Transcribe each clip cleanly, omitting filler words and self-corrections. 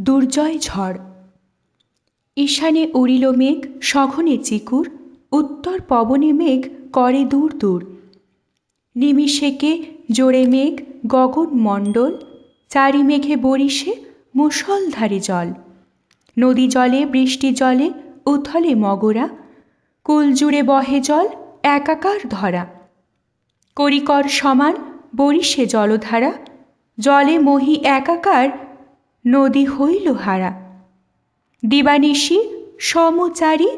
দুর্জয় ঝড়। ঈশানে উড়িল মেঘ সঘনে চিকুর, উত্তর পবনে মেঘ করে দূর দূর। নিমিষেকে জোরে মেঘ গগন মণ্ডল, চারি মেঘে বরিশে মুষলধারে জল। নদী জলে বৃষ্টি জলে উথলে মগরা, কুল জুড়ে বহে জল একাকার ধরা। করিকর সমান বরিশে জলধারা, জলে মহি একাকার নদী হইল হারা। দিবানিশি সমচারী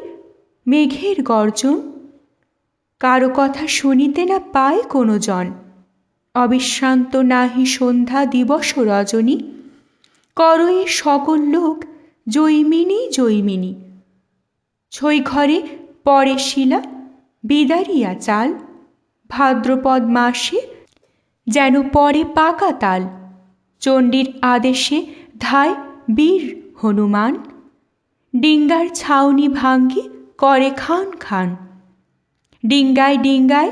মেঘের গর্জন, কারো কথা শুনিতে না পায় কোনো জন। অবিশ্রান্ত নাহি সন্ধ্যা দিবস রজনী, করয়ে সকল লোক জৈমিনী জৈমিনী। ছই ঘরে পরে শিলা বিদারিয়া চাল, ভাদ্রপদ মাসে যেন পরে পাকা তাল। চণ্ডীর আদেশে ধায় বীর হনুমান, ডিঙ্গার ছাউনি ভাঙ্গি করে খান খান। ডিঙ্গায় ডিঙ্গায়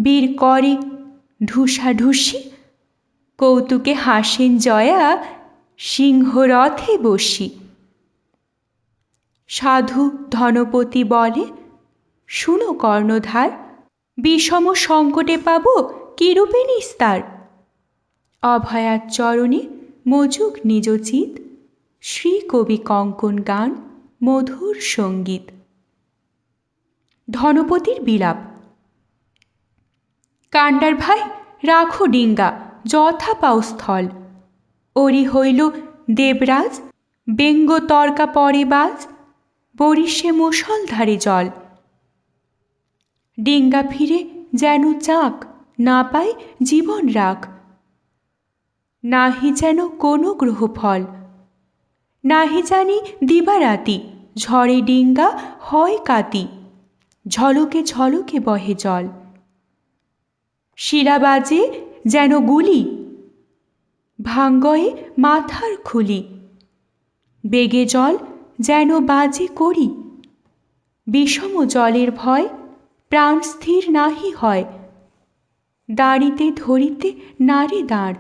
বীর করে ঢুসাঢুসি, কৌতুকে হাসেন জয়া সিংহরথে বসি। সাধু ধনপতি বলে, শুনো কর্ণধার, বিষম সংকটে পাব কিরূপে নিস্তার। অভয়ার চরণে মজুক নিজ চিত, শ্রী কবি কঙ্কন গান মধুর সঙ্গীত। ধনপতির বিলাপ। কাণ্ডার ভাই রাখো ডিঙ্গা যথা পাও স্থল, ওরি হইল দেবরাজ ব্যঙ্গ তর্কা পরে বাজ, বরিশে মুষলধারে জল। ডিঙ্গা ফিরে যেন চাক না পায় জীবন রাখ, নাহি যেন কোনো গ্রহফল। নাহি জানি দিবারাতি ঝড়ে ডিঙ্গা হয় কাতি, ঝলকে ঝলকে বহে জল। শিরা বাজে যেন গুলি, ভাঙ্গয়ে মাথার খুলি। বেগে জল যেন বাজে করি, বিষম জলের ভয় প্রাণ স্থির নাহি হয়। দাঁড়িতে ধরিতে নারে দাঁড়।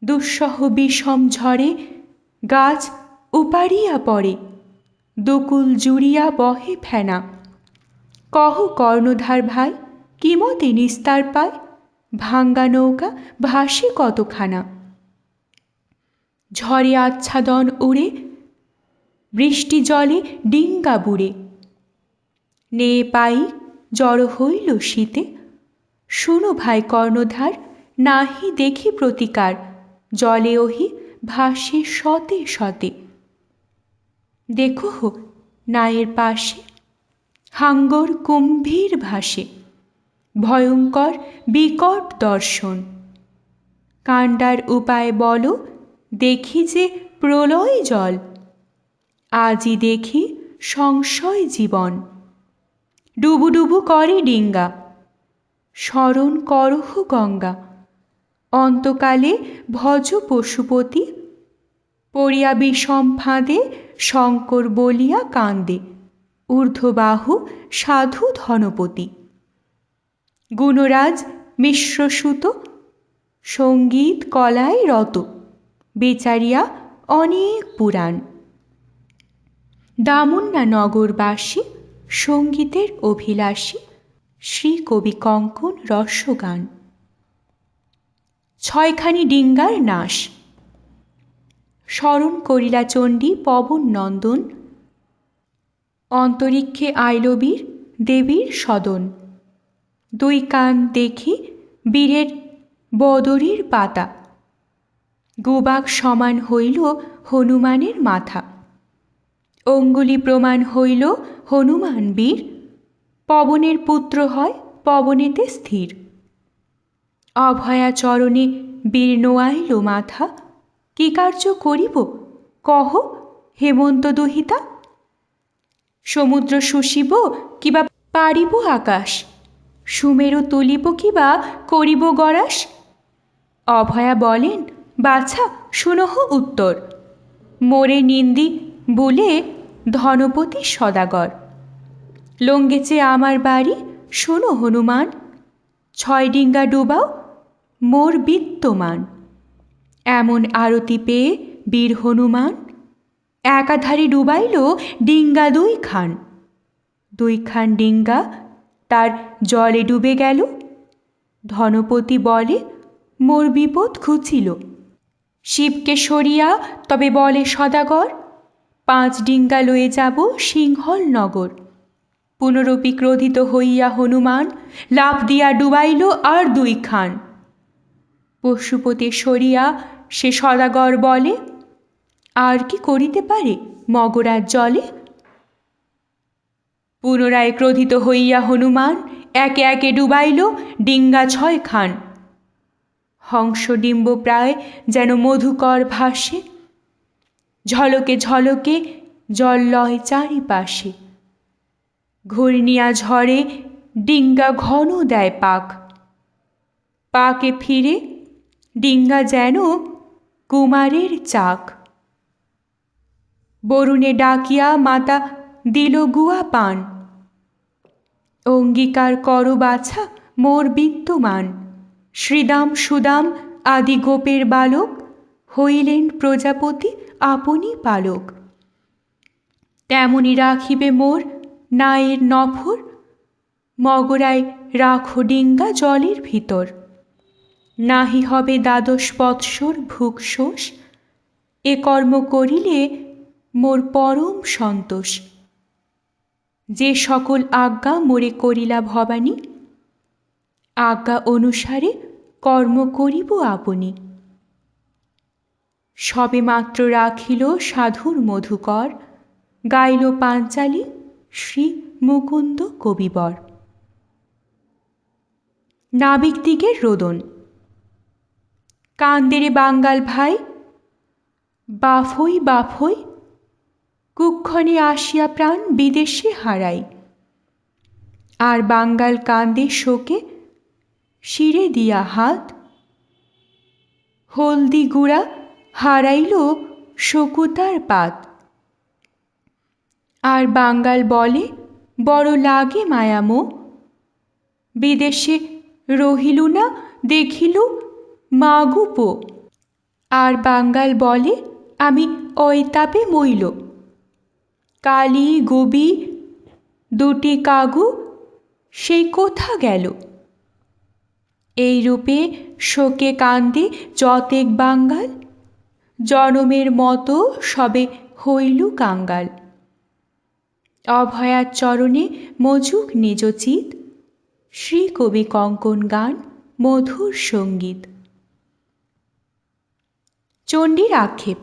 দুঃসহ বিষম ঝড়ে গাছ উপাড়িয়া পড়ে, দুকুল জুড়িয়া বহে ফেনা। কহ কর্ণধার ভাই, কিমতে নিস্তার পায়, ভাঙ্গা নৌকা ভাসে কতখানা। ঝড়ে আচ্ছাদন উড়ে, বৃষ্টি জলে ডিঙ্গা বুড়ে। নে পাই জড় হইল শীতে, শুনো ভাই কর্ণধার, নাহি দেখি প্রতিকার, জলে ওহি ভাসে শতে শতে। দেখো নায়ের পাশে হাঙ্গর কুম্ভীর ভাসে, ভয়ঙ্কর বিকট দর্শন। কাণ্ডার উপায় বলো, দেখি যে প্রলয় জল, আজই দেখি সংশয় জীবন। ডুবু ডুবু করে ডিঙ্গা, স্মরণ করহ গঙ্গা। অন্তকালে ভজ পশুপতি, পড়িয়া বিষম ফাঁদে শঙ্কর বলিয়া কান্দে। ঊর্ধ্ববাহু সাধু ধনপতি, গুণরাজ মিশ্রসুত, সঙ্গীত কলায় রত। বেচারিয়া অনেক পুরাণ, দামুন্না নগরবাসী সঙ্গীতের অভিলাষী। শ্রী কবি কঙ্কন রসগান। ছয়খানি ডিঙ্গার নাশ। স্মরণ করিলা চণ্ডী পবন নন্দন, অন্তরিক্ষে আইল বীর দেবীর সদন। দুই কান দেখি বীরের বদরীর পাতা, গুবাক সমান হইল হনুমানের মাথা। অঙ্গুলি প্রমাণ হইল হনুমান বীর, পবনের পুত্র হয় পবনেতে স্থির। অভয়া চরণে বীর নোয়াইল মাথা, কি কার্য করিব কহ হেমন্ত দুহিতা। সমুদ্র শুষিব কিবা পারিব আকাশ, সুমেরু তুলিব কিবা করিব গরাস। অভয়া বলেন, বাছা শুনহ উত্তর, মোরে নিন্দি বলে ধনপতি সদাগর। লঙ্গেচে আমার বাড়ি শোনো হনুমান, ছয় ডিঙ্গা ডুবাও মোর বিত্তমান। এমন আরতি পেয়ে বীর হনুমান। একাধারে ডুবাইল ডিঙ্গা দুইখান। দুইখান ডিঙ্গা তার জলে ডুবে গেল। ধনপতি বলে, মোর বিপদ ঘুচিল। শিবকে সরিয়া তবে বলে সদাগর, 5 ডিঙ্গা লয়ে যাব সিংহল নগর। পুনরপি ক্রোধিত হইয়া হনুমান লাফ দিয়া ডুবাইল আর 2 খান। পশুপতি সরিয়া সে সদাগর বলে, আর কি করিতে পারে মগরার জলে। পুনরায় ক্রোধিত হইয়া হনুমান একে একে ডুবাইল ডিঙ্গা 6 খান। হংসডিম্ব প্রায় যেন মধুকর ভাসে, ঝলকে ঝলকে জল লয় চারিপাশে। ঘূর্ণিয়া ঝড়ে ডিঙ্গা ঘন দেয় পাক। পাকে ফিরে ডিঙ্গা যেন কুমারের চাক। বরুণে ডাকিয়া মাতা দিল গুয়া পান। অঙ্গীকার করো বাছা মোর বিদ্যমান। শ্রীদাম সুদাম আদি গোপের বালক হইলেন প্রজাপতি আপনি পালক। তেমনি রাখিবে মোর নায়ের নফর। মগরায় রাখো ডিঙ্গা জলের ভিতর। নাহি হবে 12 বৎসর ভুকশোষ। এ কর্ম করিলে মোর পরম সন্তোষ। যে সকল আজ্ঞা মোরে করিলা ভবানী, আজ্ঞা অনুসারে কর্ম করিব আপনি। সবে মাত্র রাখিল সাধুর মধুকর। গাইল পাঞ্চালী শ্রী মুকুন্দ কবিবর। নাবিকদিগের রোদন। কান্দেরে বাঙ্গাল ভাই, বাফই বাফই, কুক্ষণে আসিয়া প্রাণ বিদেশে হারাই। আর বাঙ্গাল কান্দে শোকে শিরে দিয়া হাত। হলদি গুড়া হারাইল শকুতার পাত। আর বাঙ্গাল বলে, বড় লাগে মায়ামো। বিদেশে রহিলু না দেখিলু মাগুপো। আর বাঙ্গাল বলে, আমি ঐতাপে মইল। কালি গুবি 2টি কাগু সেই কোথা গেল। এই রূপে শোকে কান্দে যতেক বাঙ্গাল। জনমের মতো সবে হইলু কাঙ্গাল। অভয়ার চরণে মজুক নিজ চিত। শ্রী কবি কঙ্কন গান মধুর সঙ্গীত। চণ্ডীর আক্ষেপ।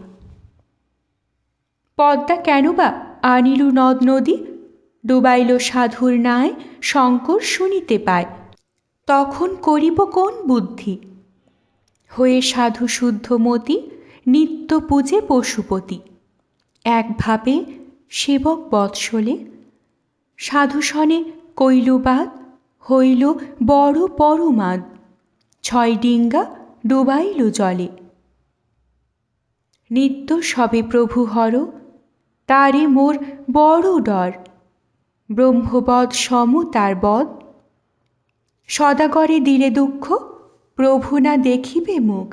পদ্মা কেন বা আনিলু নদ নদী। ডুবাইল সাধুর নায় শঙ্কর শুনিতে পায়। তখন করিব কোন বুদ্ধি। হয়ে সাধু শুদ্ধমতি নিত্য পূজে পশুপতি। একভাবে সেবক বৎসলে সাধু সনে কৈলুবাদ হইল বড় পরমাদ। 6 ডিঙ্গা ডুবাইল জলে। নিত্য সবে প্রভু হর, তারে মোর বড় ডর। ব্রহ্মবৎ সম তার বধ। সদাগরে দিলে দুঃখ, প্রভু না দেখিবে মুখ।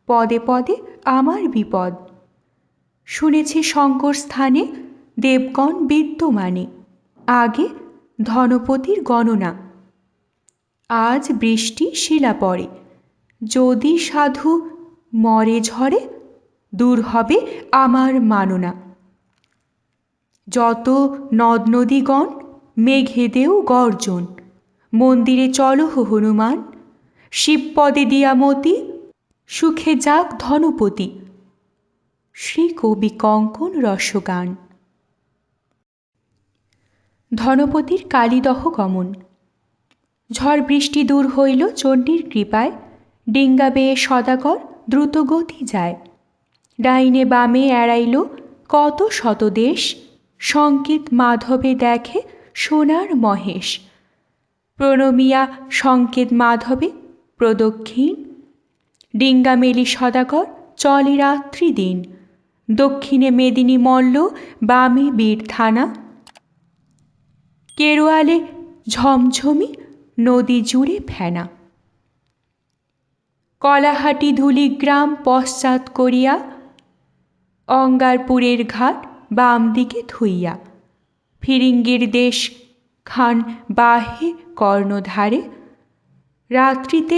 পদে পদে আমার বিপদ। শুনেছি শঙ্কর স্থানে দেবগণ বিদ্যমানে। আগে ধনপতির গণনা। আজ বৃষ্টি শিলা পড়ে। যদি সাধু মরে ঝরে, দূর হবে আমার মাননা। যত নদ নদীগণ মেঘে দেও গর্জন। মন্দিরে চলো হনুমান, শিবপদে দিয়া মতি। সুখে যাক ধনপতি। শ্রী কবি কঙ্কন রসগান। ধনপতির কালীদহ গমন। ঝড় বৃষ্টি দূর হইল চণ্ডীর কৃপায়। ডিঙ্গা বেয়ে সদাগর দ্রুত গতি যায়। ডাইনে বামে এড়াইল কত শত দেশ। সংকেত মাধবে দেখে সোনার মহেশ। প্রণমিয়া সংকেত মাধবে প্রদক্ষিণ। ডিঙ্গা মেলি সদাগর চলে রাত্রি দিন। দক্ষিণে মেদিনী মল্ল, বামে বীর থানা। কেরোয়ালে ঝমঝমি, নদী জুড়ে ফেনা। কলাহাটি ধুলিগ্রাম পশ্চাৎ করিয়া অঙ্গারপুরের ঘাট বাম দিকে থুইয়া, ফিরিঙ্গির দেশ খান বাহে কর্ণধারে, রাত্রিতে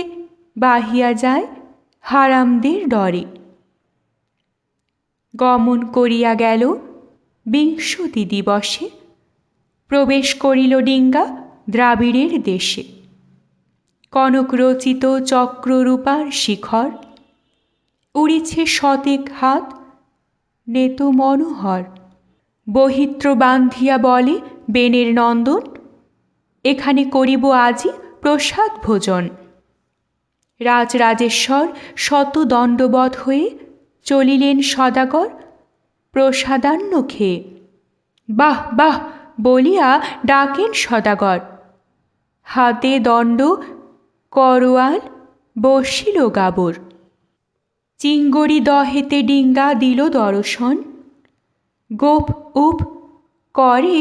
বাহিয়া যায় হারামদের ডরে। গমন করিয়া গেল বিংশতি দিবসে, প্রবেশ করিল ডিঙ্গা দ্রাবিড়ের দেশে। কনকরচিত চক্ররূপার শিখর, উড়িছে শতেক হাত নেত মনোহর। বহিত্র বান্ধিয়া বলে বেনের নন্দন, এখানে করিব আজি প্রসাদ ভোজন। রাজরাজেশ্বর শত দণ্ডবধ হয়ে চলিলেন সদাগর প্রসাদান্ন খেয়ে। বাহ বাহ বলিয়া ডাকেন সদাগর, হাতে দণ্ড করোয়াল বসিল গাবর। চিঙ্গরি দহেতে ডিঙ্গা দিল দর্শন, গোপ উপ করে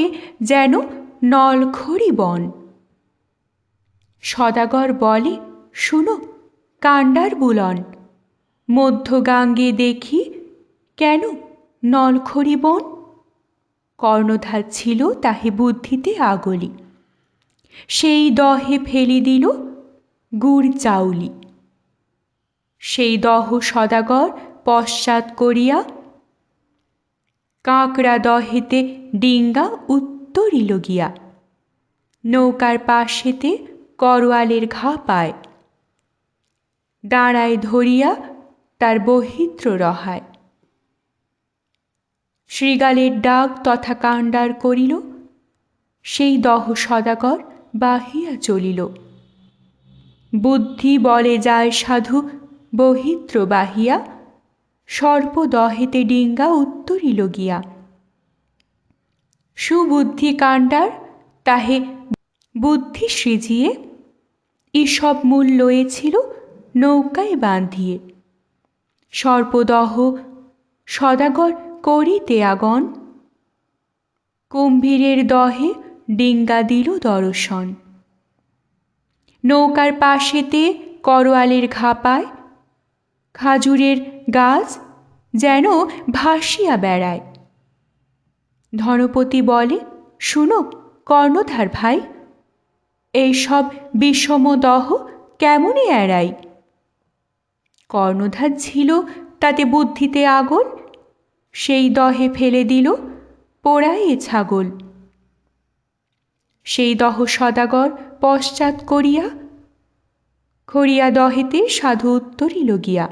যেন নলখড়ি বন। সদাগর বলে শুনো কাণ্ডার বুলন, মধ্যগাঙ্গে দেখি কেন নলখড়ি বন। কর্ণধার ছিল তাহে বুদ্ধিতে আগলি, সেই দহে ফেলি দিল গুড় চাউলি। সেই দহ সদাগর পশ্চাৎ করিয়া, কাঁকড়া দহেতে ডিঙ্গা উত্তরিল গিয়া। নৌকার পাশেতে করোয়ালের ঘা পায়, দাঁড়ায় ধরিয়া তার বহিত্র রহায়। শৃগালের ডাক তথা কাণ্ডার করিল, সেই দহ সদাগর বাহিয়া চলিল। বুদ্ধি বলে যায় সাধু বহিত্র বাহিয়া, সর্প দহেতে ডিঙ্গা উত্তরিল গিয়া। সুবুদ্ধি কাণ্ডার তাহে বুদ্ধি সৃজিয়ে, ঈসব মূল লয়েছিল নৌকায় বাঁধিয়ে। সর্পদহ সদাগর করিতে আগন, কুম্ভীরের দহে ডিঙ্গা দিল দর্শন। নৌকার পাশেতে করোয়ালের ঘা পায়, খাজুরের গাছ যেন ভাসিয়া বেড়ায়। ধনপতি বলে শুনো কর্ণধার ভাই, এইসব বিষম দহ কেমনে এড়াই। কর্ণধার ছিল তাতে বুদ্ধিতে আগল, সেই দহে ফেলে দিল পোড়ায়ে ছাগল। সেই দহ সদাগর পশ্চাৎ করিয়া, খড়িয়া দহেতে সাধু উত্তরিল গিয়া।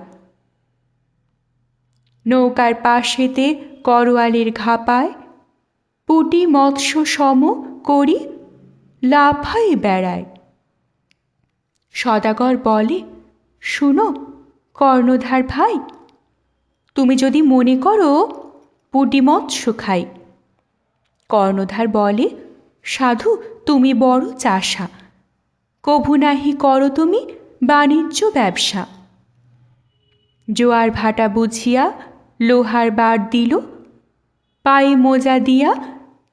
নৌকার পাশেতে করোয়ালের ঘা পায়, পুটি মৎস্য সম করি লাফায়ে বেড়ায়। সদাগর বলে শুনো কর্ণধার ভাই, তুমি যদি মনে করো পুটি মৎস্য খাই। কর্ণধার বলে সাধু তুমি বড় চাষা, কভু নাহি করো তুমি বাণিজ্য ব্যবসা। জোয়ার ভাটা বুঝিয়া লোহার বার দিল, পায়ে মোজা দিয়া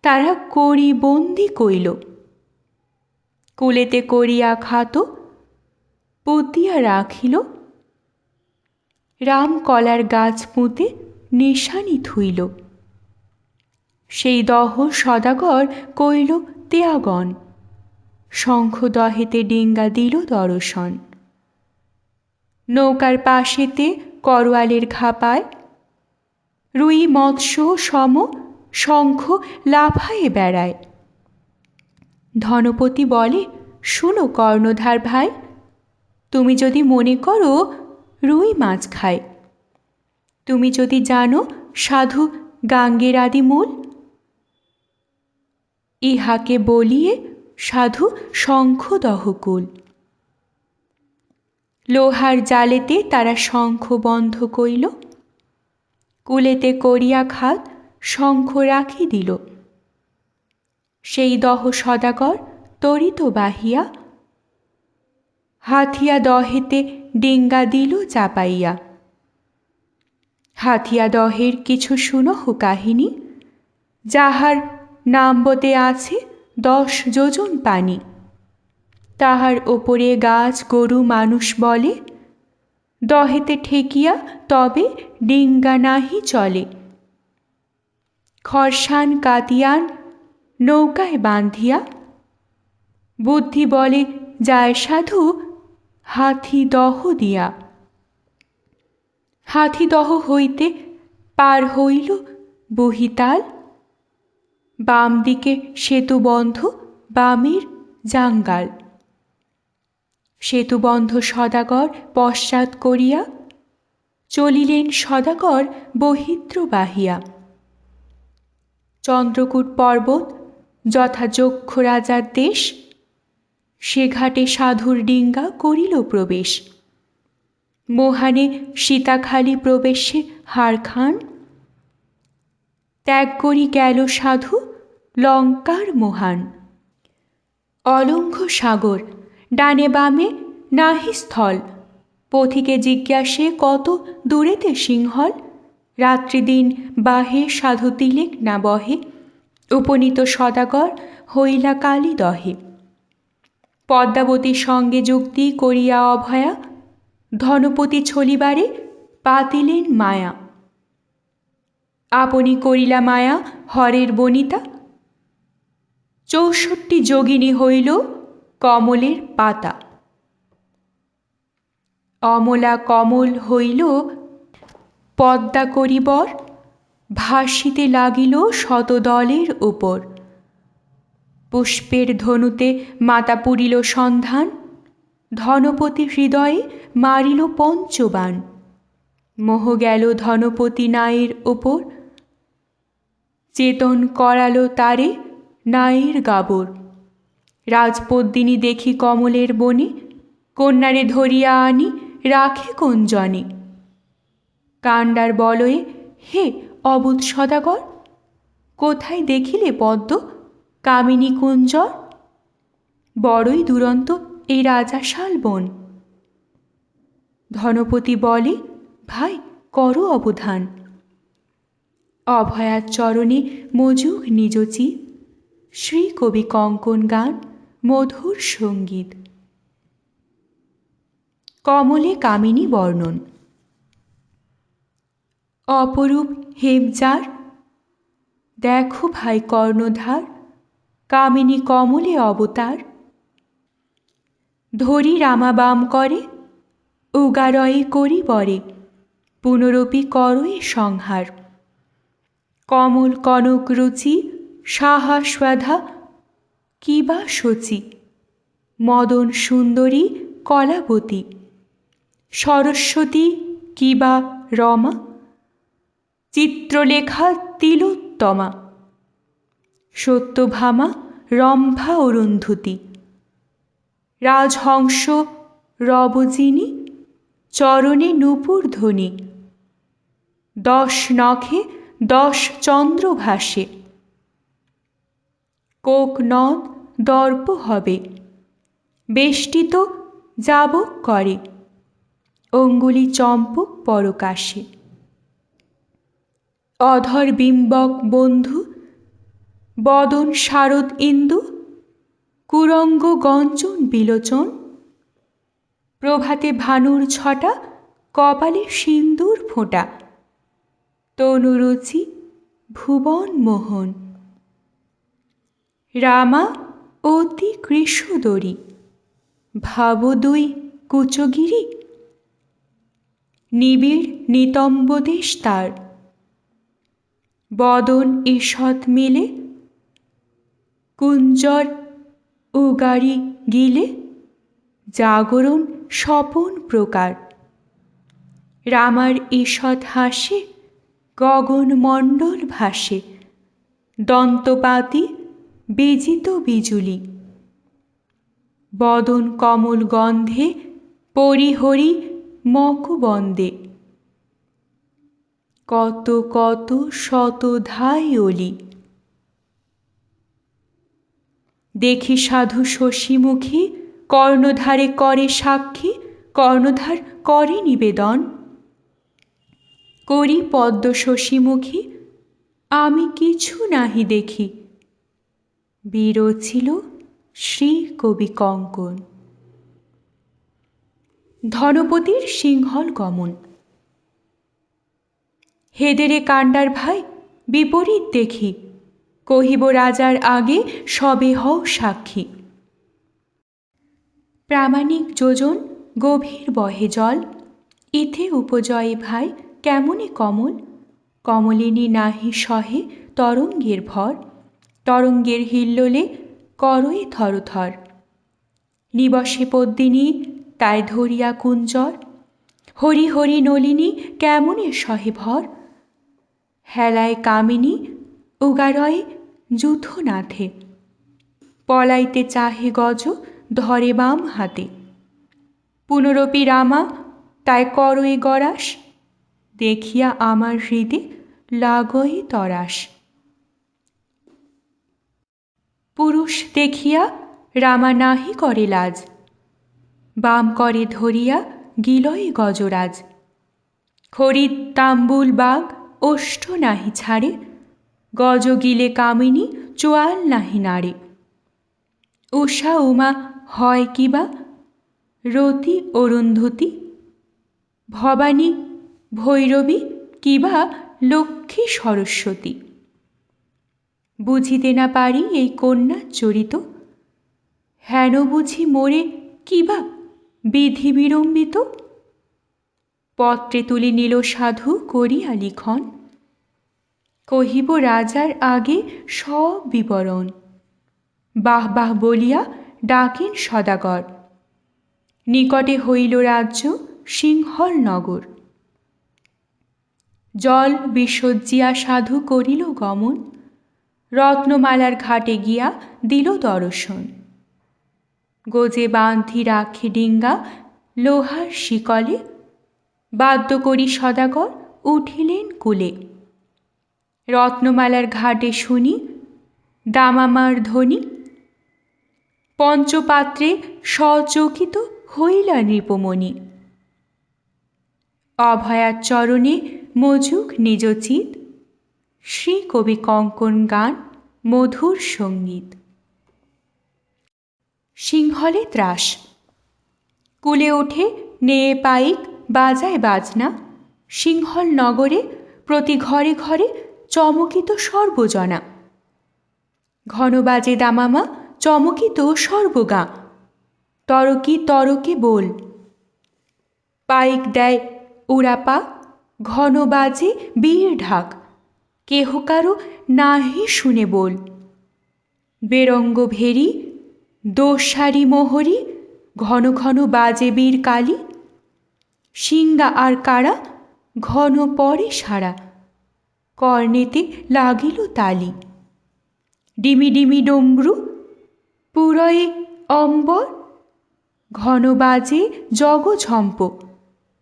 তারা করি বন্দি কইল। কুলেতে করিয়া খাত পুতিয়া রাখিল, রাম কলার গাছ পুঁতে নিশানি থুইল। সেই দহ সদাগর কইল ত্যাগন, শঙ্খ দহেতে ডিঙ্গা দিল দর্শন। নৌকার পাশেতে করোয়ালের ঘা পায়, রুই মৎস্য সম শঙ্খ লাফায়ে বেড়ায়। ধনপতি বলে শুনো কর্ণধার ভাই, তুমি যদি মনে করো রুই মাছ খায়। তুমি যদি জানো সাধু গাঙ্গের আদি মূল, ইহাকে বলিয়ে সাধু শঙ্খদহকুল। লোহার জালেতে তারা শঙ্খ বন্ধ কইল, কুলেতে করিয়া খাত শঙ্খ রাখি দিল। সেই দহ সদাগর তরিত বাহিয়া, হাথিয়া দহেতে ডিঙ্গা দিল চাপাইয়া। হাথিয়া দহের কিছু শুনহ কাহিনী, যাহার নাম্বতে আছে 10 যোজন পানি। তাহার ওপরে গাছ গরু মানুষ বলে, দহেতে ঠেকিয়া তবে ডিঙ্গা নাহি চলে। খরসান কাতিয়ান নৌকায় বাঁধিয়া, বুদ্ধি বলে যায় সাধু হাথি দহ দিয়া। হাথিদহ হইতে পার হইল বহিতাল, বাম দিকে সেতুবন্ধ বামের জাঙ্গাল। সেতুবন্ধ সদাগর পশ্চাৎ করিয়া, চলিলেন সদাগর বহিদ্র বাহিয়া। চন্দ্রকূট পর্বত যথা যক্ষ রাজার দেশ, সে ঘাটে সাধুর ডিঙ্গা করিল প্রবেশ। মোহানে সীতাখালি প্রবেশে হারখান, ত্যাগ করি গেল সাধু লঙ্কার মোহান। অলঙ্ঘ সাগর ডানে বামে নাহি স্থল, পথিকে জিজ্ঞাসে কত দূরেতে সিংহল। রাত্রিদিন বাহে সাধু তিলেক না বহে, উপনীত সদাগর হইলা কালী দহে। পদ্মাবতীর সঙ্গে যুক্তি করিয়া অভয়া, ধনপতি ছলিবারে পাতিলেন মায়া। আপনি করিলা মায়া হরের বনিতা, 64 যোগিনী হইল কমলের পাতা। অমলা কমল হইল পদ্মা করিবর, ভাসিতে লাগিল শতদলের উপর। পুষ্পের ধনুতে মাতা পুরিল সন্ধান, ধনপতি হৃদয়ে মারিল পঞ্চবাণ। মোহ গেল ধনপতি নায়ের উপর, চেতন করালো তারে নায়ের গাবর। রাজপদ্মিনী দেখি কমলের বনে, কন্যারে ধরিয়া আনি রাখে কোন জনে। কাণ্ডার বলয়ে হে অবুধ সদাগর, কোথায় দেখিলে পদ্ম কামিনী কুঞ্জর। বড়ই দুরন্ত এই রাজা শালবন। ধনপতি বলে ভাই করো অবধান। অভয়ার চরণে মজুগ নিজচি, শ্রী কবি কঙ্কন গান মধুর সঙ্গীত। কমলে কামিনী বর্ণন। অপরূপ হেমচার দেখো ভাই কর্ণধার, কামিনী কমলে অবতার। ধরি রামা বাম করে, উগারয়ে করি বরে, পুনরপি করয়ে সংহার। কমল কনক রুচি সাহাস্বাধা কিবা শচী, মদন সুন্দরী কলাবতী। সরস্বতী কিবা রমা, চিত্রলেখা তিলোত্তমা। সত্যভামা রম্ভা অরুন্ধতী, রাজহংস রবজিনী চরণে নূপুর ধ্বনি। 10 নখে 10 চন্দ্র ভাসে, কোক নদ দর্প হবে। বেষ্টিত যাবক করে, অঙ্গুলি চম্পক পরকাশে। অধর বিম্বক বন্ধু, বদন শারদ ইন্দু, কুরঙ্গ গঞ্জন বিলোচন। প্রভাতে ভানুর ছটা, কপালে সিন্দুর ফোঁটা। তনুরুচি ভুবন মোহন। রামা অতি কৃশোদরী, ভাব 2 কুচগিরি। নিবিড় নিতম্বদেশ তার, বদন ঈষৎ মিলে। কুঞ্জর উগারি গিলে, জাগরণ স্বপন প্রকার। রামার ঈষৎ হাসে, গগন মণ্ডল ভাসে। দন্তপাতি বিজিত বিজুলি, বদন কমল গন্ধে পরিহরি মকবন্দে। কত কত শত ধাই অলি, দেখি সাধু শশীমুখী কর্ণধারে করে সাক্ষী। কর্ণধার করে নিবেদন, করি পদ্ম শশীমুখী আমি কিছু নাহি দেখি। বিরচিল শ্রী কবি কঙ্কন। ধনপতির সিংহল গমন। হেদেরে কাণ্ডার ভাই বিপরীত দেখি, কহিব রাজার আগে সবে হও সাক্ষী। প্রামাণিক যোজন গভীর বহে জল, ইথে উপজয়ে ভাই কেমনে কমল। কমলিনী নাহি সহে তরঙ্গের ভর, তরঙ্গের হিল্লোলে করয়ে থরথর। নিবসে পদ্মিনী তাই ধরিয়া কুঞ্জর, হরি হরি নলিনী কেমনে সহে ভর। হেলায় কামিনী উগারয়ে যূথনাথে, পলাইতে চাহে গজ ধরে বাম হাতে। পুনরপি রামা তাই করয়ে গরাস, দেখিয়া আমার হৃদে লাগয়ে তরাস। পুরুষ দেখিয়া রামা নাহি করে লাজ, বাম করে ধরিয়া গিলয়ে গজরাজ। খরিদ তাম্বুল বাগ ওষ্ঠ নাহি ছাড়ে, গজ গিলে কামিনী চোয়াল নাহি নাড়ে। উষা উমা হয় কিবা রতি অরুন্ধতী, ভবানী ভৈরবী কিবা লক্ষ্মী সরস্বতী। বুঝিতে না পারি এই কন্যার চরিত, হেন বুঝি মোরে কিবা বিধি বিড়ম্বিত। পত্রে তুলি নীল সাধু করিয়া লিখন, কহিব রাজার আগে সব বিবরণ। বাহ বাহ বলিয়া ডাকেন সদাগর, নিকটে হইল রাজ্য সিংহল নগর। জল বিসজ্জিয়া সাধু করিল গমন, রত্নমালার ঘাটে গিয়া দিল দর্শন। গোজে বাঁধি রাখে ডিঙ্গা লোহার শিকলে, বাদ্য করি সদাগর উঠিলেন কূলে। রত্নমালার ঘাটে শুনি দামামার ধ্বনি, পঞ্চপাত্রে সচকিত হইলা নৃপমণি। অভয়ার চরণে মজুক নিজচিত, শ্রী কবি কঙ্কন গান মধুর সঙ্গীত। সিংহলে ত্রাস, কুলে ওঠে নেয়ে পাইক বাজায় বাজনা। সিংহল নগরে প্রতি ঘরে ঘরে চমকিত সর্বজনা। ঘন বাজে দামামা চমকিত সর্বগা, তরকি তরকে বল। পাইক দেয় উড়াপা, ঘন বাজে বীর ঢাক, কেহ কারো নাহি শুনে বল। বেরঙ্গ ভেরি দোসারি মোহরি, ঘন ঘন বাজে বীর কালী। সিঙ্গা আর কারা ঘন পরে সারা, কর্ণেতে লাগিল তালি। ডিমি ডিমি ডমরু পুরয়ে অম্বর, ঘন বাজে জগঝম্প,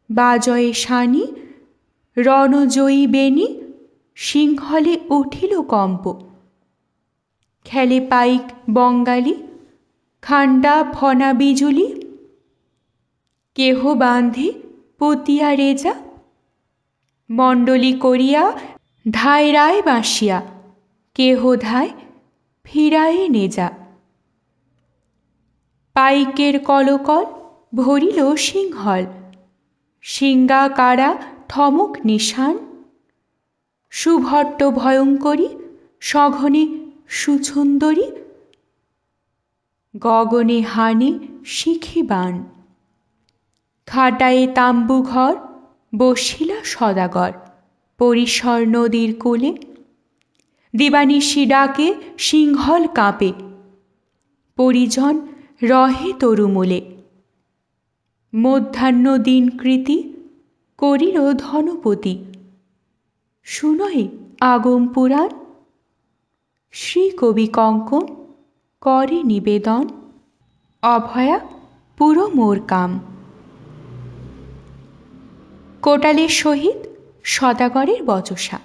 বাজয়ে শানি। রণজয়ী বেণী সিংহলে উঠিল কম্প। খেলে পাইক বঙ্গালী, খান্ডা ফনা বিজুলি। কেহ বাঁধে পতিয়া রেজা, মণ্ডলী করিয়া ধায় রায় বাঁশিয়া। কেহ ধায় ফিরায়ে নেজা। পাইকের কলকল ভরিল সিংহল, সিঙ্গা কারা থমক নিশান। সুভট্ট ভয়ঙ্করী সঘনে সুছুন্দরী, গগনে হানে শিখি বাণ। খাটায়ে তাম্বু ঘর বসিলা সদাগর, পরিসর নদীর কূলে। দিবানিশি ডাকে সিংহল কাঁপে, পরিজন রহে তরুমূলে। মধ্যাহ্ন দিনকৃতি করিল ধনপতি, শুনয়ে আগম পুরাণ। শ্রী কবি কঙ্কন করে নিবেদন, অভয়া পুরো মোর কাম। কোটালের সহিত সদাগরের বচসা।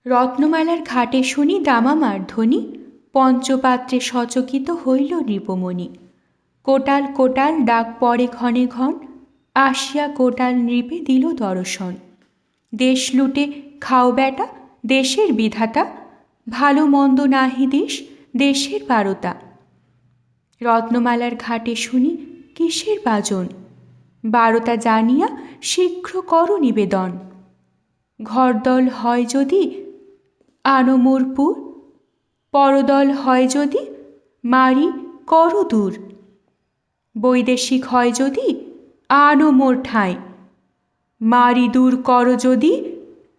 রত্নমালার ঘাটে শুনি দামামার ধ্বনি, পঞ্চপাত্রে সচকিত হইল নৃপমণি। কোটাল কোটাল ডাক পড়ে ঘনে ঘন, আসিয়া কোটাল নৃপে দিল দর্শন। দেশ লুটে খাও বেটা দেশের বিধাতা, ভালো মন্দ নাহি দেশ দেশের বারতা। রত্নমালার ঘাটে শুনি কিসের বাজন, বারতা জানিয়া শীঘ্র কর নিবেদন। ঘরদল হয় যদি আনো মোরপুর, পরদল হয় যদি মারি করো দূর, বৈদেশিক হয় যদি আনো মোর ঠাঁই, মারি দূর করো যদি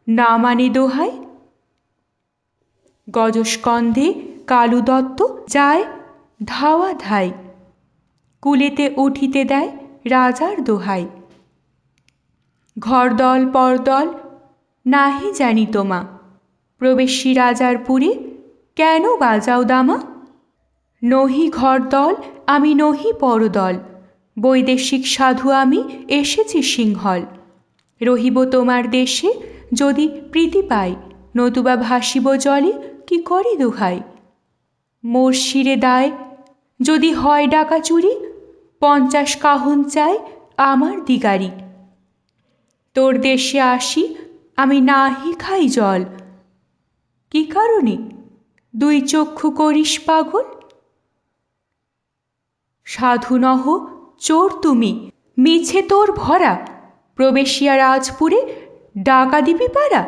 না মানে দোহাই। গজস্কন্ধে কালু দত্ত যায় ধাওয়া ধাই, কুলেতে উঠিতে দেয় রাজার দোহাই। ঘরদল পরদল নাহি জানি তোমা, প্রবেশী রাজার পুরে কেন বাজাও দামা। নহি ঘরদল আমি নহি পরদল, বৈদেশিক সাধু আমি এসেছি সিংহল। রহিব তোমার দেশে যদি প্রীতি পাই, নতুবা ভাসিব জলে কি করে দোহাই। মোর শিরে দায় যদি হয় ডাকা চুরি, 50 কাহন চাই আমার দিগারি। তোর দেশে আসি আমি নাহি খাই জল, কি কারণে 2 চক্ষু করিস পাগল। সাধু নহ চোর তুমি, মিছে তোর ভরা, প্রবেশিয়া রাজপুরে ডাকা দিবি পারা।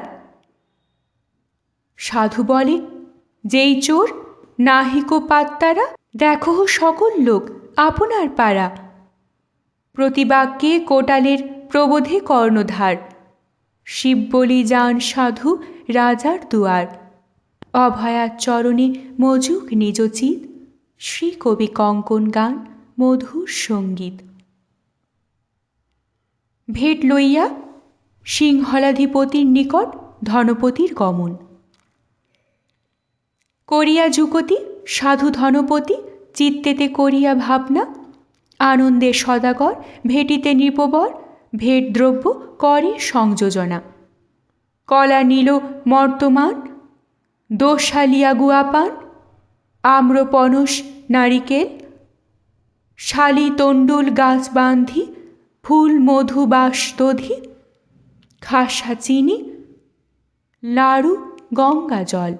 সাধু বলে যেই চোর নাহিকো পাত্তারা, দেখো সকল লোক আপনার পাড়া। প্রতিবাক্যে কোটালের প্রবোধে কর্ণধার, শিব বলি যান সাধু রাজার দুয়ার। অভয়ার চরণে মজুক নিজচিত, শ্রী কবি কঙ্কন গান মধুর সঙ্গীত। ভেট লইয়া সিংহলাধিপতির নিকট ধনপতির গমন। করিয়া যুকতি সাধু ধনপতি, চিত্তেতে করিয়া ভাবনা, আনন্দে সদাগর ভেটিতে নৃপবর, ভেট দ্রব্য করে সংযোজনা। কলা নীল মর্তমান, দোশালিয়া গুয়াপান, আম্রপনস নারিকেল, শালি তণ্ডুল গাছ বান্ধি, ফুল মধু বাস দধি, খাসা চিনি লাড়ু গঙ্গা জল।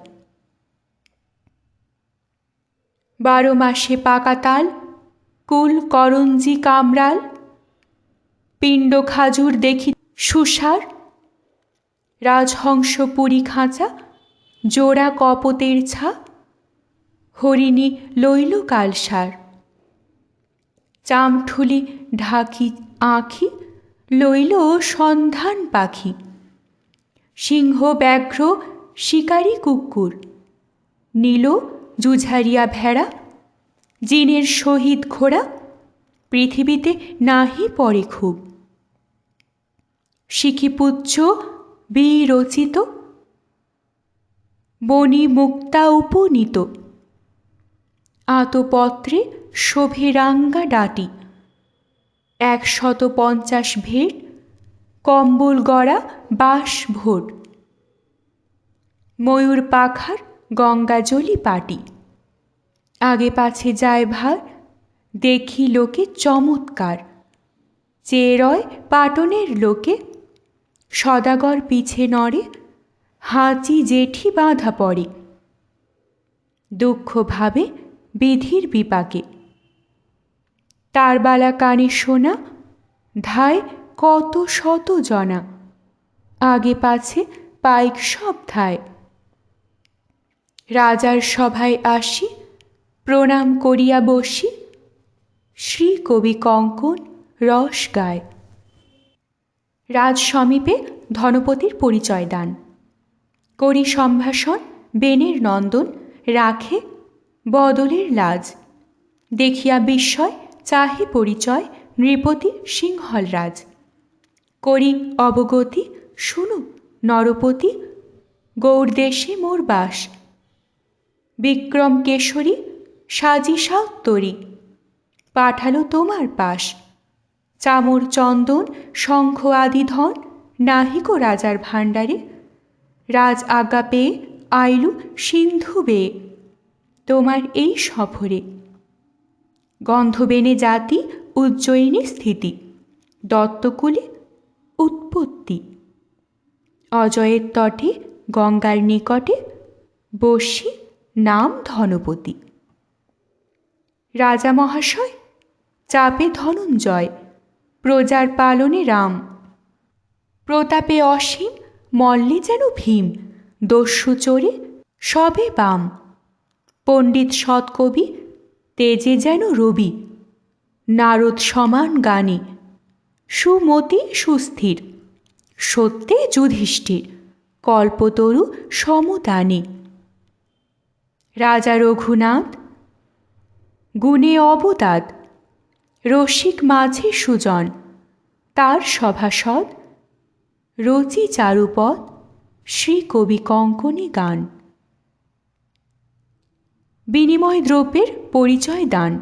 12 মাসে পাকা তাল, কুল করঞ্জি কামরাল, পিণ্ড খাজুর দেখি সুসার, রাজহংস পুরী খাঁচা, জোড়া কপতের ছা, হরিণী লইল কালসার। চামঠুলি ঢাকি আঁখি, লইল সন্ধান পাখি, সিংহ ব্যাঘ্র শিকারী কুকুর, নীল জুঝারিয়া ভেড়া, জিনের সহিত ঘোড়া, পৃথিবীতে নাহি পড়ে খুব। শিখিপুচ্ছ বিরচিত, বনি মুক্তা উপনীত, আতপত্রে শোভে রাঙ্গা ডাটি, 150 ভেট, কম্বল গড়া বাঁশ ভোট, ময়ূর পাখার গঙ্গাজলি পাটি। আগে পাছে যায় ভার, দেখি লোকে চমৎকার, চেয়ে রয় পাটনের লোকে, সদাগর পিছে নড়ে, হাঁচি জেঠি বাঁধা পড়ে। দুঃখ ভাবে বিধির বিপাকে, তারবালা কানে শোনা, ধায় কত শত জনা, আগে পাছে পাইক সব ধায়। রাজার সভায় আসি, প্রণাম করিয়া বসি, শ্রী কবি কঙ্কন রস গায়। রাজ সমীপে ধনপতির পরিচয় দান, করি সম্ভাষণ বেনের নন্দন, রাখে বদলের লাজ। দেখিয়া বিস্ময় চাহি পরিচয়, নৃপতি সিংহল রাজ। করি অবগতি শুনু নরপতি, গৌড়দেশে মোর বাস। বিক্রম কেশরী সাজি সাউত্তরী, পাঠালো তোমার পাশ। চামর চন্দন শঙ্খ আদি ধন, নাহিকো রাজার ভাণ্ডারে। রাজ আজ্ঞা পেয়ে আইলু সিন্ধু বেয়ে, তোমার এই সফরে। গন্ধবেনে জাতি উজ্জয়িনী স্থিতি, দত্তকুলে উৎপত্তি। অজয়ের তটে গঙ্গার নিকটে, বসি নাম ধনপতি। রাজা মহাশয় চাপে ধনঞ্জয়, প্রজার পালনে রাম। প্রতাপে অসীম মল্লে যেন ভীম, দস্যু চোরে সবে বাম। পণ্ডিত সৎকবি, তেজে যেন রবি, নারদ সমান গানে। সুমতি সুস্থির, সত্যে যুধিষ্ঠির, কল্পতরু সমদানে। রাজা রঘুনাথ, গুণে অবদাদ, রসিক মাঝে সুজন, তার সভাসদ, রচি চারুপদ, শ্রী কবি কঙ্কণে গান। বিনিময় দ্রব্যের পরিচয় দান।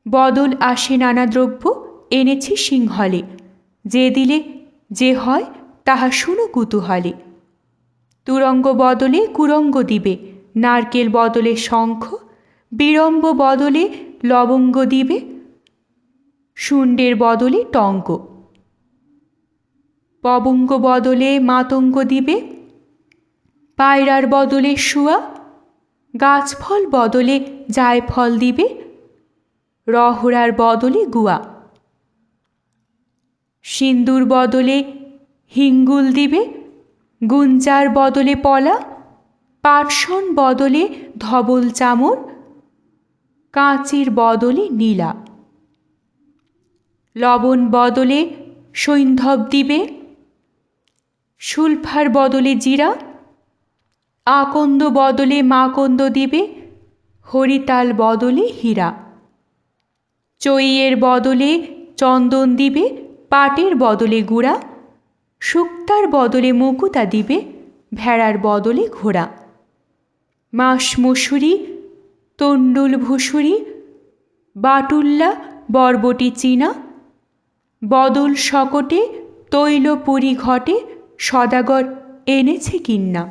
বদল আসে নানা দ্রব্য, এনেছি সিংহলে, যে দিলে যে হয় তাহা শুনো কুতূহলে। তুরঙ্গ বদলে কুরঙ্গ দিবে, নারকেল বদলে শঙ্খ, বিড়ম্ব বদলে লবঙ্গ দিবে, শুণ্ডের বদলে টঙ্ক। পবঙ্গ বদলে মাতঙ্গ দিবে, পায়রার বদলে শুয়া, গাছফল বদলে জায়ফল দিবে, রহড়ার বদলে গুয়া। সিন্দুর বদলে হিঙ্গুল দিবে, গুঞ্জার বদলে পলা, পাটসন বদলে ধবল চামর, কাঁচের বদলে নীলা। লবণ বদলে সৈন্ধব দিবে, সুলফার বদলে জিরা, আকন্দ বদলে মাকন্দ দিবে, হরিতাল বদলে হীরা। চইয়ের বদলে চন্দন দিবে, পাটের বদলে গুড়া, শুক্তার বদলে মুকুতা দিবে, ভেড়ার বদলে ঘোড়া। মাস মসুরি, তণ্ডুল ভুসুরি, বাটুল্লা বরবটি চীনা, বদল শকটে তৈল পুরী ঘটে, সদাগর এনেছে কিন্না।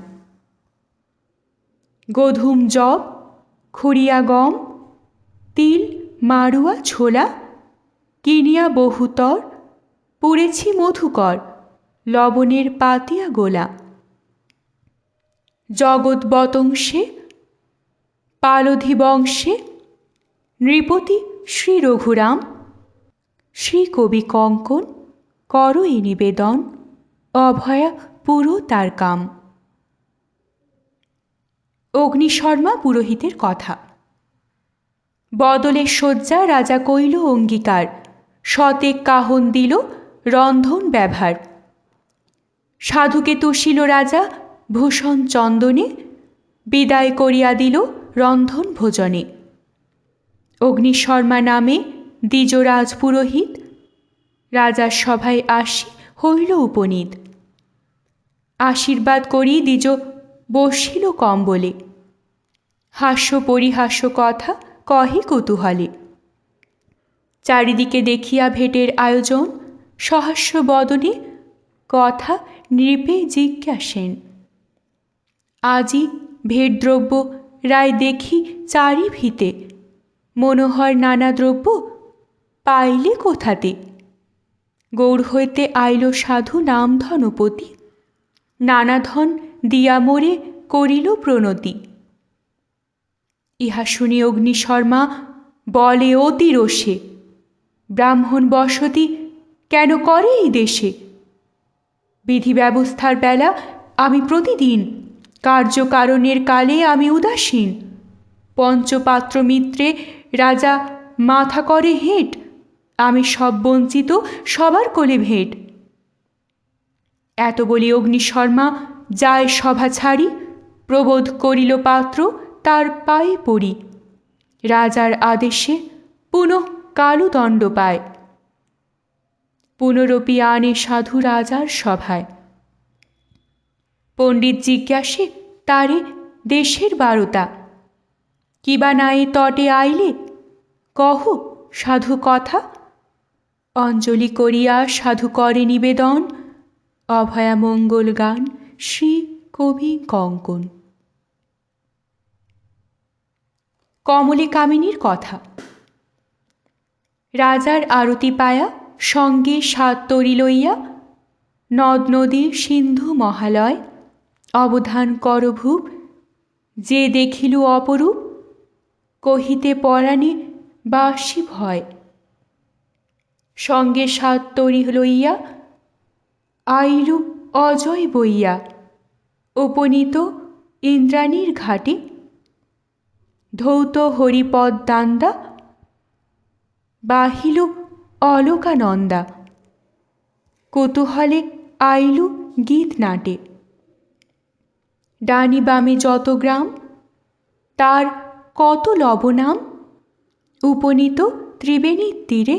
গধুম জব, খুরিয়া গম, তিল মাড়ুয়া ছোলা, কিনিয়া বহুতর, পুড়েছি মধুকর, লবণের পাতিয়া গোলা। জগৎ বতংসে, পালধি বংশে, নৃপতি শ্রী রঘুরাম, শ্রী কবি কঙ্কন, কর এ নিবেদন, অভয়া পুরো তার কাম। অগ্নিশর্মা পুরোহিতের কথা। বদলের শয্যা রাজা কইল অঙ্গীকার, শতেক কাহন দিল রন্ধন ব্যবহার। সাধুকে তুষিল রাজা ভূষণ চন্দনে, বিদায় করিয়া দিল রন্ধন ভোজনে। অগ্নিশর্মা নামে দ্বিজরাজ পুরোহিত, রাজার সভায় আসি হইল উপনীত। আশীর্বাদ করি দ্বিজ বসিল কম্বলে, হাস্য পরিহাস্য কথা কহে কুতূহলে। চারিদিকে দেখিয়া ভেটের আয়োজন, সহাস্য বদনে কথা নৃপে জিজ্ঞাসেন। আজি ভেটদ্রব্য রায় দেখি চারি ভিতে, মনোহর নানা দ্রব্য পাইলে কোথাতে। গৌড় হইতে আইল সাধু নাম ধনপতি, নানা ধন দিয়া মোরে করিল প্রণতি। ইহা শুনি অগ্নিশর্মা বলে অতি রোষে, ব্রাহ্মণ বসতি কেন করে এই দেশে। বিধি ব্যবস্থার বেলা আমি প্রতিদিন, কার্যকারণের কালে আমি উদাসীন। পঞ্চপাত্র মিত্রে রাজা মাথা করে হেঁট, আমি সব বঞ্চিত সবার কোলে ভেট। এত বলি অগ্নিশর্মা যায় সভা ছাড়ি, প্রবোধ করিল পাত্র তার পায়ে পড়ি। রাজার আদেশে পুনঃ কালুদণ্ড পায়, পুনরপি আনে সাধু রাজার সভায়। পণ্ডিত জিজ্ঞাসে তারে দেশের বারতা, কিবা নাই তটে আইলে কহ সাধু কথা। অঞ্জলি করিয়া সাধু করে নিবেদন, অভয়া মঙ্গল গান শ্রী কবি কঙ্কন। কমলে কামিনীর কথা। রাজার আরতি পায়া সঙ্গে সাত তরি লইয়া, নদ নদী সিন্ধু মহালয়, অবধান করভূপ যে দেখিল অপরূপ, কহিতে পরাণে বাসি ভয়। সঙ্গে সাত তরি লইয়া আইলু অজয় বইয়া, উপনীত ইন্দ্রাণীর ঘাটে, ধৌত হরিপদ দান্দা, বাহিল অলোকানন্দা। কৌতূহলে আইলু গীত নাটে, ডানি বামে যত গ্রাম, তার কত লবনাম। উপনীত ত্রিবেণীর তীরে,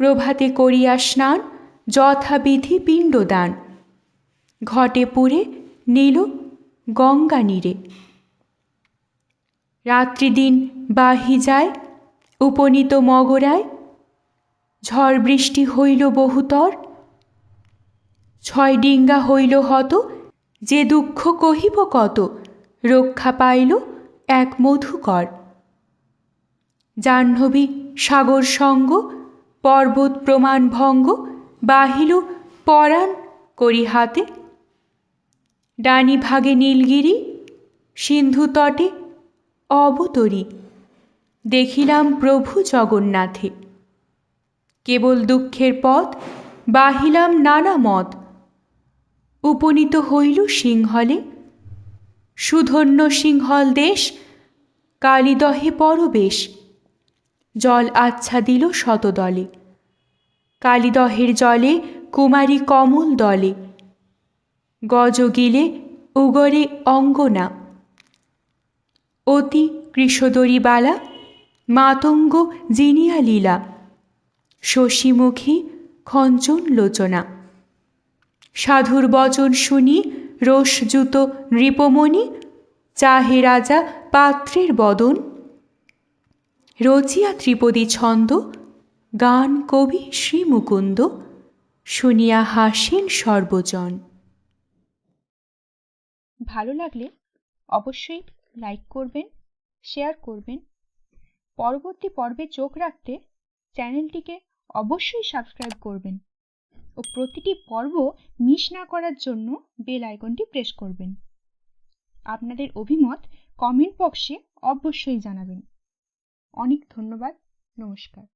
প্রভাতে করিয়া স্নান, যথাবিধি পিণ্ডদান। ঘটে পুরে নীল গঙ্গা নীরে। রাত্রিদিন বাহি যায়, উপনীত মগরায়, ঝড় বৃষ্টি হইল বহুতর। 6 ডিঙ্গা হইল হত, যে দুঃখ কহিব কত, রক্ষা পাইল এক মধুকর। জাহ্নবী সাগর সঙ্গ, পর্বত প্রমাণ ভঙ্গ, বাহিল পরাণ করি হাতে। ডানি ভাগে নীলগিরি, সিন্ধু তটে অবতরী, দেখিলাম প্রভু জগন্নাথে। কেবল দুঃখের পথ, বাহিলাম নানা মত। উপনীত হইল সিংহলে, সুধন্য সিংহল দেশ, কালিদহে পরবেশ। জল আচ্ছাদিল শতদলে, কালিদহের জলে কুমারী কমল দলে। গজ গিলে উগরে অঙ্গনা, অতি কৃশদরিবালা, মাতঙ্গ জিনিয়া লীলা। শশীমুখী খঞ্চন লোচনা, সাধুর বচন শুনি, রোষযুত নৃপমণি। চাহে রাজা পাত্রের বদন, রচিয়া ত্রিপদী ছন্দ, গান কবি শ্রীমুকুন্দ। শুনিয়া হাসেন সর্বজন। ভালো লাগলে অবশ্যই লাইক করবেন, শেয়ার করবেন। পরবর্তী পর্বে চোখ রাখতে চ্যানেলটিকে অবশ্যই সাবস্ক্রাইব করবেন ও প্রতিটি পর্ব মিস না করার জন্য বেল আইকনটি প্রেস করবেন। আপনাদের অভিমত কমেন্ট বক্সে অবশ্যই জানাবেন। অনেক ধন্যবাদ। নমস্কার।